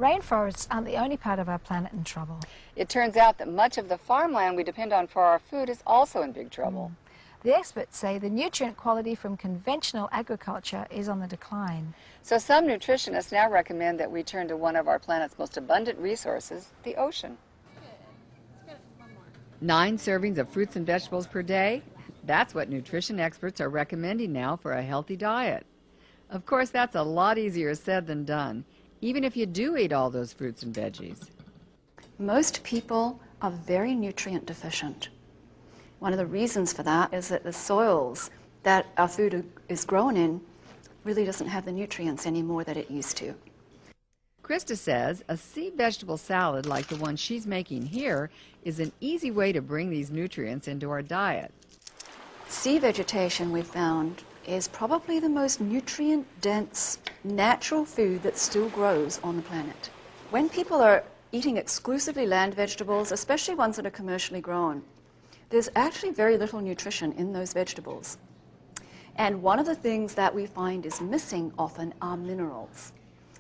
rainforests aren't the only part of our planet in trouble. It turns out that much of the farmland we depend on for our food is also in big trouble. The experts say the nutrient quality from conventional agriculture is on the decline. So some nutritionists now recommend that we turn to one of our planet's most abundant resources, the ocean. 9 servings of fruits and vegetables per day? That's what nutrition experts are recommending now for a healthy diet. Of course, that's a lot easier said than done, even if you do eat all those fruits and veggies. Most people are very nutrient deficient. One of the reasons for that is that the soils that our food is grown in really doesn't have the nutrients anymore that it used to. Krista says a sea vegetable salad like the one she's making here is an easy way to bring these nutrients into our diet. Sea vegetation, we've found, is probably the most nutrient-dense natural food that still grows on the planet. When people are eating exclusively land vegetables, especially ones that are commercially grown, there's actually very little nutrition in those vegetables. And one of the things that we find is missing often are minerals.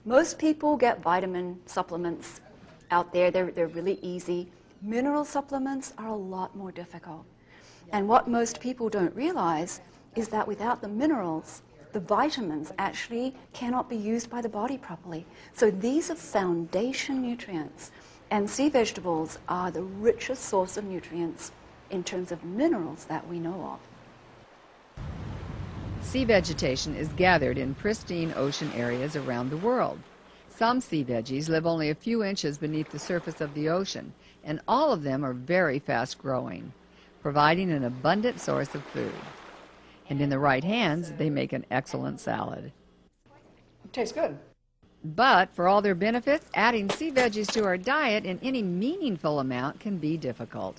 Most people get vitamin supplements out there. They're really easy. Mineral supplements are a lot more difficult. And what most people don't realize is that without the minerals, the vitamins actually cannot be used by the body properly. So these are foundation nutrients. And sea vegetables are the richest source of nutrients in terms of minerals that we know of. Sea vegetation is gathered in pristine ocean areas around the world. Some sea veggies live only a few inches beneath the surface of the ocean, and all of them are very fast growing, providing an abundant source of food. And in the right hands, they make an excellent salad. It tastes good. But for all their benefits, adding sea veggies to our diet in any meaningful amount can be difficult.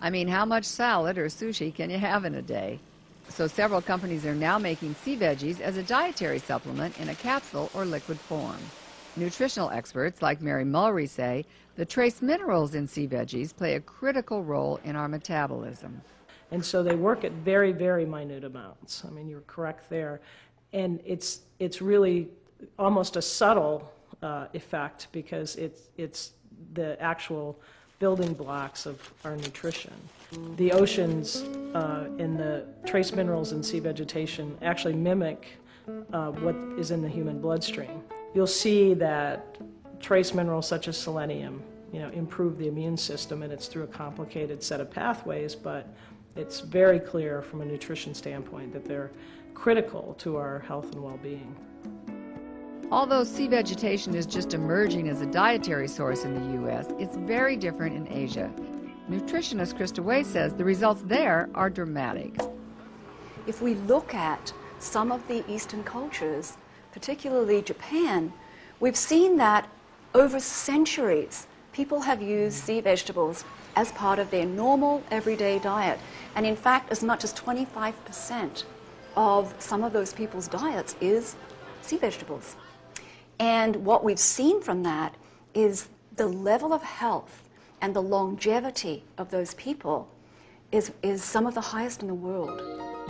I mean, how much salad or sushi can you have in a day? So several companies are now making sea veggies as a dietary supplement in a capsule or liquid form. Nutritional experts like Mary Mulry say the trace minerals in sea veggies play a critical role in our metabolism. And so they work at very, very minute amounts. I mean, you're correct there. And it's really almost a subtle effect because it's the actual building blocks of our nutrition. The oceans and the trace minerals in sea vegetation actually mimic what is in the human bloodstream. You'll see that trace minerals such as selenium, improve the immune system, and it's through a complicated set of pathways, but it's very clear from a nutrition standpoint that they're critical to our health and well-being. Although sea vegetation is just emerging as a dietary source in the U.S., it's very different in Asia. Nutritionist Krista Way says the results there are dramatic. If we look at some of the Eastern cultures, particularly Japan, we've seen that over centuries, people have used sea vegetables as part of their normal everyday diet. And in fact, as much as 25% of some of those people's diets is sea vegetables. And what we've seen from that is the level of health and the longevity of those people is some of the highest in the world.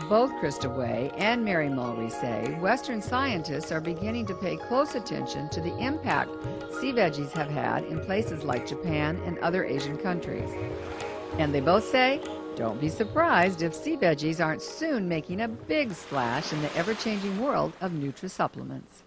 Both Krista Way and Mary Mulry say Western scientists are beginning to pay close attention to the impact sea veggies have had in places like Japan and other Asian countries. And they both say, don't be surprised if sea veggies aren't soon making a big splash in the ever-changing world of nutri-supplements.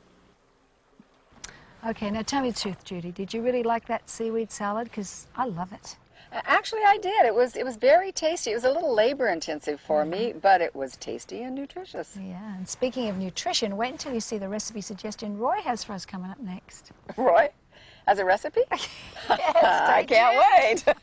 Okay, now tell me the truth, Judy. Did you really like that seaweed salad? Because I love it. Actually, I did. It was very tasty. It was a little labor-intensive for me, but it was tasty and nutritious. Yeah, and speaking of nutrition, wait until you see the recipe suggestion Roy has for us coming up next. Roy? As a recipe? Yes, I can't wait.